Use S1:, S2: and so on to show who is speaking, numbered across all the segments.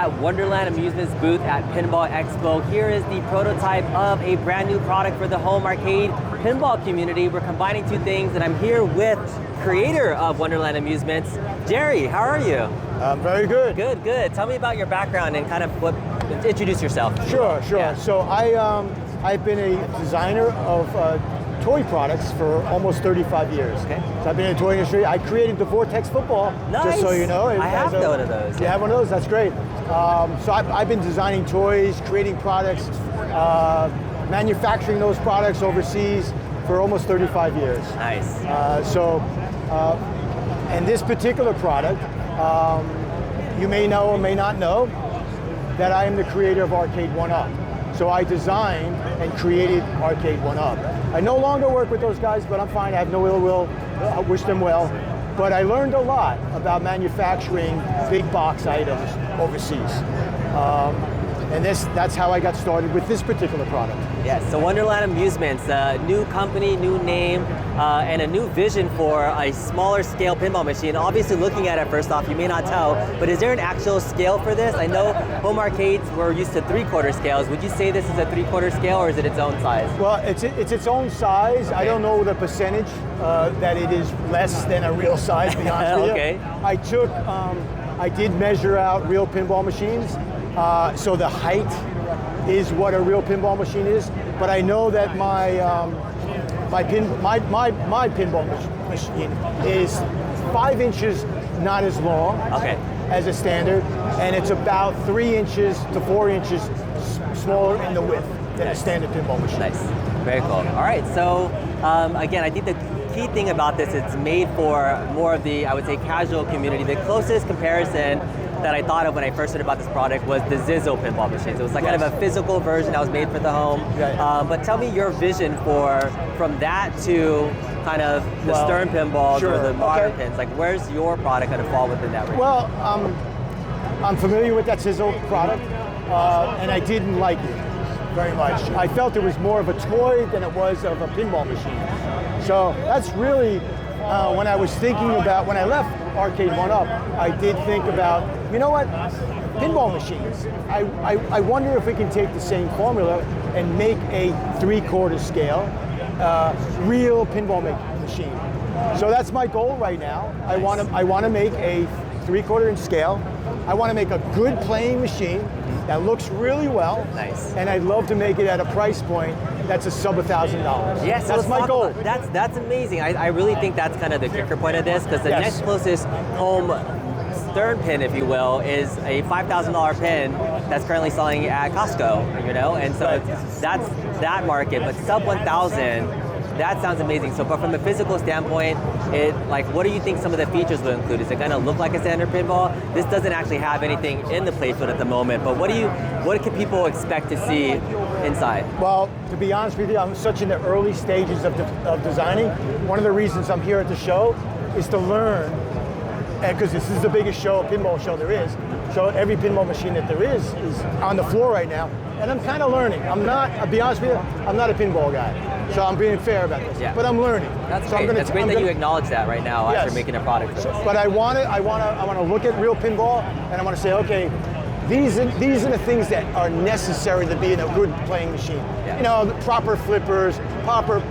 S1: at Wonderland Amusements booth at Pinball Expo. Here is the prototype of a brand new product for the home arcade pinball community. We're combining two things, and I'm here with creator of Wonderland Amusements, Jerry. How are you?
S2: I'm very good.
S1: Good, good. Tell me about your background and kind of introduce yourself.
S2: Sure.
S1: Yeah.
S2: So I've been a designer of toy products for almost 35 years.
S1: Okay.
S2: So I've been in the toy industry. I created the Vortex Football,
S1: Nice.
S2: just so you know.
S1: I have one of those.
S2: You have one of those? That's great. So I've been designing toys, creating products, manufacturing those products overseas for almost 35 years.
S1: Nice.
S2: And this particular product, you may know or may not know that I am the creator of Arcade 1-Up. So I designed and created Arcade 1-Up. I no longer work with those guys, but I'm fine. I have no ill will. I wish them well. But I learned a lot about manufacturing big box items overseas. And that's how I got started with this particular product.
S1: Yes, so Wonderland Amusements, new company, new name, and a new vision for a smaller scale pinball machine. Obviously looking at it first off, you may not tell, but is there an actual scale for this? I know home arcades were used to 3/4 scales. Would you say this is a 3/4 scale, or is it its own size?
S2: Well, it's its own size. I don't know the percentage that it is less than a real size, to be honest with you.
S1: Okay.
S2: I did measure out real pinball machines. So the height is what a real pinball machine is, but I know that my pinball machine is 5 inches not as long as a standard, and it's about 3 inches to 4 inches smaller in the width than a standard pinball machine.
S1: Nice, very cool. All right, so again, I think the key thing about this, it's made for more of the, I would say, casual community. The closest comparison that I thought of when I first heard about this product was the Zizzo pinball machines. It was like kind of a physical version that was made for the home. But tell me your vision from that to kind of the Stern pinballs or the modern pins. Like, where's your product going to fall within that range?
S2: Well, I'm familiar with that Zizzo product, and I didn't like it very much. I felt it was more of a toy than it was of a pinball machine. So that's really when I was thinking about, when I left Arcade 1-Up, I did think about, you know what, pinball machines. I wonder if we can take the same formula and make a 3/4 scale real pinball machine. So that's my goal right now.
S1: Nice.
S2: I want to make a 3/4 inch scale. I want to make a good playing machine that looks really well.
S1: Nice.
S2: And I'd love to make it at a price point that's a sub $1,000.
S1: Yes,
S2: that's my goal.
S1: That's amazing. I really think that's kind of the kicker point of this, because the next closest home Stern pin, if you will, is a $5,000 pin that's currently selling at Costco, you know? And so that's that market, but sub 1,000, that sounds amazing. So, but from a physical standpoint, what do you think some of the features will include? Is it going to look like a standard pinball? This doesn't actually have anything in the playfield at the moment, but what can people expect to see inside?
S2: Well, to be honest with you, I'm such in the early stages of designing. One of the reasons I'm here at the show is to learn, because this is the biggest pinball show there is. So every pinball machine that there is on the floor right now, and I'm kind of learning. I'll be honest with you, I'm not a pinball guy. So I'm being fair about this, but I'm learning.
S1: That's great. That's great that you acknowledge that right now after making a product for this.
S2: But I want to look at real pinball, and I want to say, okay, these are the things that are necessary to be in a good playing machine.
S1: Yeah.
S2: You know, the proper flippers, proper,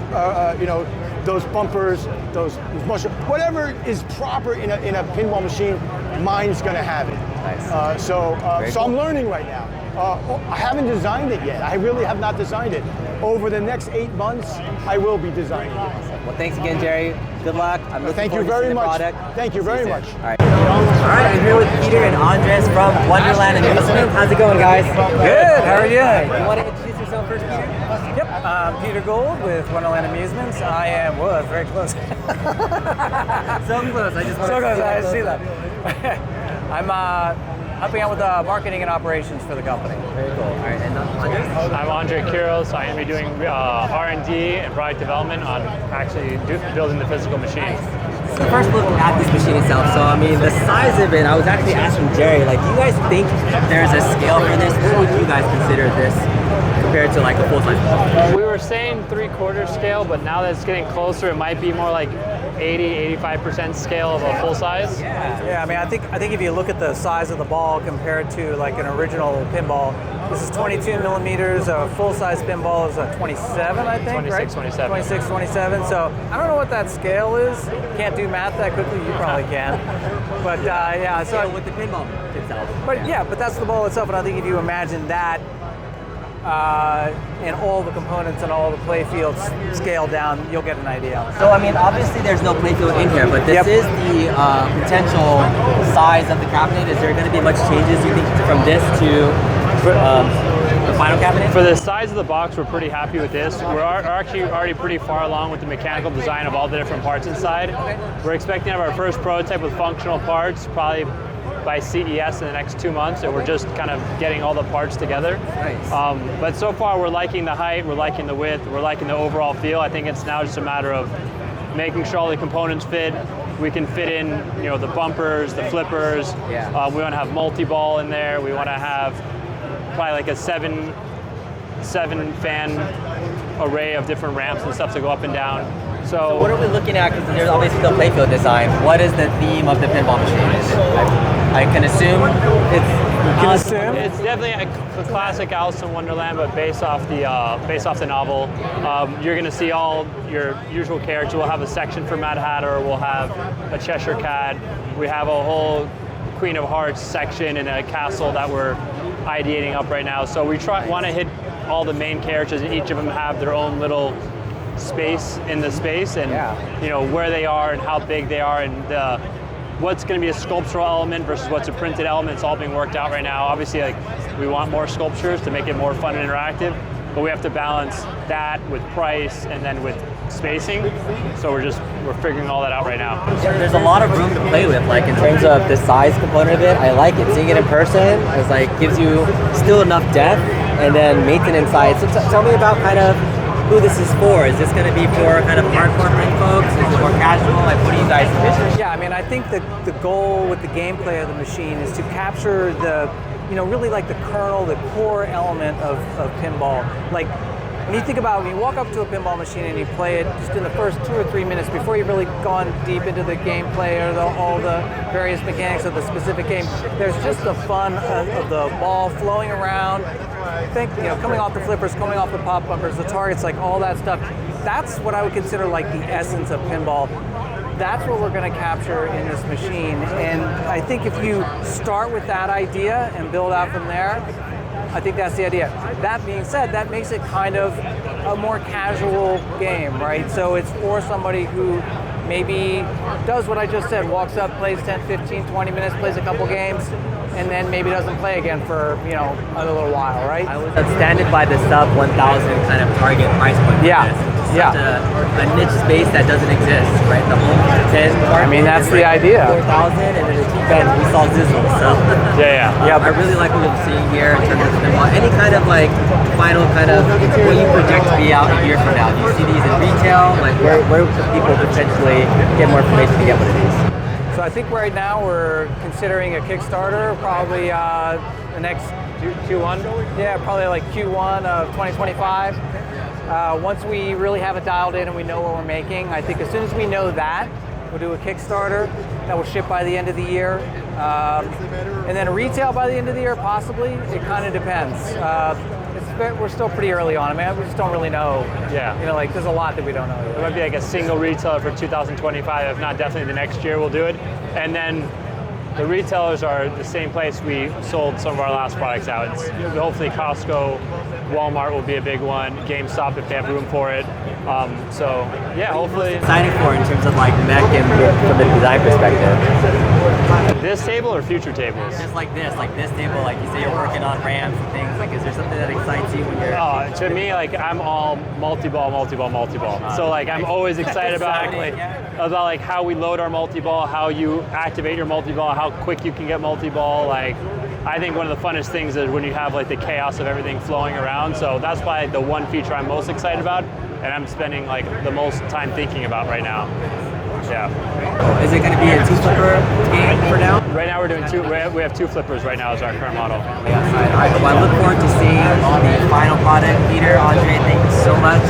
S2: those bumpers, those mushrooms, whatever is proper in a pinball machine, mine's going to have it.
S1: Nice.
S2: So
S1: cool.
S2: I'm learning right now. I haven't designed it yet. I really have not designed it. Over the next 8 months, I will be designing it.
S1: Well, thanks again, Jerry. Good luck. I'm looking forward to seeing the product.
S2: Thank you very much.
S1: All right. All right, I'm here with Peter and Andres from Wonderland Amusements. How's it going, guys?
S3: Good. How are you?
S1: You want to introduce yourself first, Peter?
S3: Yep. I'm Peter Gould with Wonderland Amusements. I am. Whoa, that's very close.
S1: So close. I just want
S3: So
S1: to
S3: close. I see that. I'm helping out with marketing and operations for the company.
S1: Very cool. All right, and Andres?
S4: I'm Quiros. I am doing R&D and product development on actually building the physical machine.
S1: So first look at this machine itself. So I mean, the size of it, I was actually asking Jerry, like, do you guys think there's a scale for this? What would you guys consider this compared to like a full-size?
S4: We were saying 3/4 scale, but now that it's getting closer, it might be more like 80-85% scale of a full size.
S3: Yeah, I mean, I think if you look at the size of the ball compared to like an original pinball, this is 22 millimeters. A full-size pinball is a 27, I think,
S4: 26,
S3: right?
S4: 27.
S3: 26, 27. So I don't know what that scale is. Can't do math that quickly. You probably can. But yeah, so
S1: with the pinball itself.
S3: But yeah, but that's the ball itself. And I think if you imagine that and all the components and all the play fields scaled down, you'll get an idea.
S1: So I mean, obviously there's no playfield in here, but this is the potential size of the cabinet. Is there going to be much changes, you think, from this to the final cabinet?
S4: For the size of the box, we're pretty happy with this. We're actually already pretty far along with the mechanical design of all the different parts inside. We're expecting to have our first prototype with functional parts probably by CES in the next 2 months, and we're just kind of getting all the parts together.
S1: Nice.
S4: But so far, we're liking the height, we're liking the width, we're liking the overall feel. I think it's now just a matter of making sure all the components fit. We can fit in, you know, the bumpers, the flippers.
S1: Yeah.
S4: We want to have multi-ball in there. We want to have probably like a seven fan array of different ramps and stuff to go up and down. So
S1: what are we looking at? Because there's obviously the playfield design. What is the theme of the pinball machine? I can assume
S4: it's definitely a classic Alice in Wonderland, but based off the novel. You're going to see all your usual characters. We'll have a section for Mad Hatter. We'll have a Cheshire Cat. We have a whole Queen of Hearts section and a castle that we're ideating up right now. So we want to hit all the main characters, and each of them have their own little space in the space, and you know where they are and how big they are, and what's going to be a sculptural element versus what's a printed element. It's all being worked out right now. Obviously, like, we want more sculptures to make it more fun and interactive, but we have to balance that with price and then with spacing. So we're figuring all that out right now.
S1: There's a lot of room to play with, like in terms of the size component of it. I like it. Seeing it in person is like gives you still enough depth and then maintenance side. So tell me about kind of who this is for. Is this going to be for kind of hardcore playing folks? Is it more casual? Like, what do you guys envision?
S3: Yeah, I mean, I think that the goal with the gameplay of the machine is to capture the, you know, really like the kernel, the core element of pinball. Like, when you think about when you walk up to a pinball machine and you play it just in the first 2 or 3 minutes before you've really gone deep into the gameplay or all the various mechanics of the specific game, there's just the fun of the ball flowing around. Think, you know, coming off the flippers, coming off the pop bumpers, the targets, like all that stuff. That's what I would consider like the essence of pinball. That's what we're going to capture in this machine. And I think if you start with that idea and build out from there, I think that's the idea. That being said, that makes it kind of a more casual game, right? So it's for somebody who maybe does what I just said, walks up, plays 10, 15, 20 minutes, plays a couple games, and then maybe doesn't play again for, you know, a little while, right?
S1: I was standing by the sub 1,000 kind of target price point.
S3: Yeah.
S1: Such a niche space that doesn't exist, right? The home 10
S3: I mean, that's the idea.
S1: 4,000, and then the cheap end we saw Zizzle. So
S4: Yeah.
S1: I really like what we're seeing here in terms of pinball. Any kind of like final kind of what you project to be out a year from now? Do you see these in retail? Like where could people potentially get more information to get one of these?
S3: So I think right now we're considering a Kickstarter, probably the next
S4: Q1?
S3: Yeah, probably like Q1 of 2025. Once we really have it dialed in and we know what we're making, I think as soon as we know that, we'll do a Kickstarter that will ship by the end of the year. And then retail by the end of the year, possibly. It kind of depends. We're still pretty early on. I mean, we just don't really know.
S4: Yeah.
S3: You know, like there's a lot that we don't know yet.
S4: It might be like a single retailer for 2025. If not, definitely the next year we'll do it. And then the retailers are the same place we sold some of our last products out. It's hopefully Costco, Walmart will be a big one, GameStop if they have room for it. So yeah, hopefully.
S1: Excited for in terms of like mech and from the design perspective.
S4: This table or future tables?
S1: Just like this table, like you say you're working on ramps and things. Like, is there something that excites you when you're?
S4: To me, like I'm all multi-ball. So like I'm always excited about like how we load our multi-ball, how you activate your multi-ball, how quick you can get multi-ball. Like I think one of the funnest things is when you have like the chaos of everything flowing around. So that's probably the one feature I'm most excited about, and I'm spending like the most time thinking about right now. Yeah.
S1: Is it going to be a 2-flipper game for now?
S4: Right now we're doing we have 2 flippers right now as our current model.
S1: Yes, I look forward to seeing the final product. Peter, Andre, thank you so much.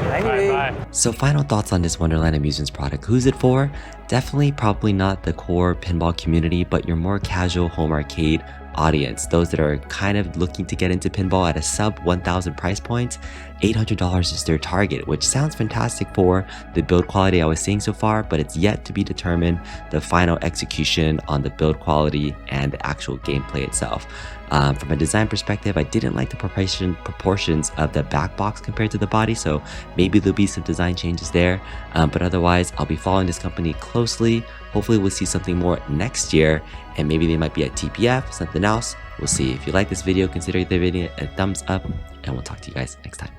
S3: Thank you.
S4: Bye. time.
S1: So final thoughts on this Wonderland Amusements product. Who's it for? Definitely probably not the core pinball community, but your more casual home arcade audience, those that are kind of looking to get into pinball at a sub 1,000 price point. $800 is their target, which sounds fantastic for the build quality I was seeing so far, but it's yet to be determined the final execution on the build quality and the actual gameplay itself. From a design perspective, I didn't like the proportions of the back box compared to the body, so maybe there'll be some design changes there, but otherwise I'll be following this company closely. Hopefully we'll see something more next year, and maybe they might be at TPF, something else. We'll see. If you like this video, consider giving it a thumbs up, and we'll talk to you guys next time.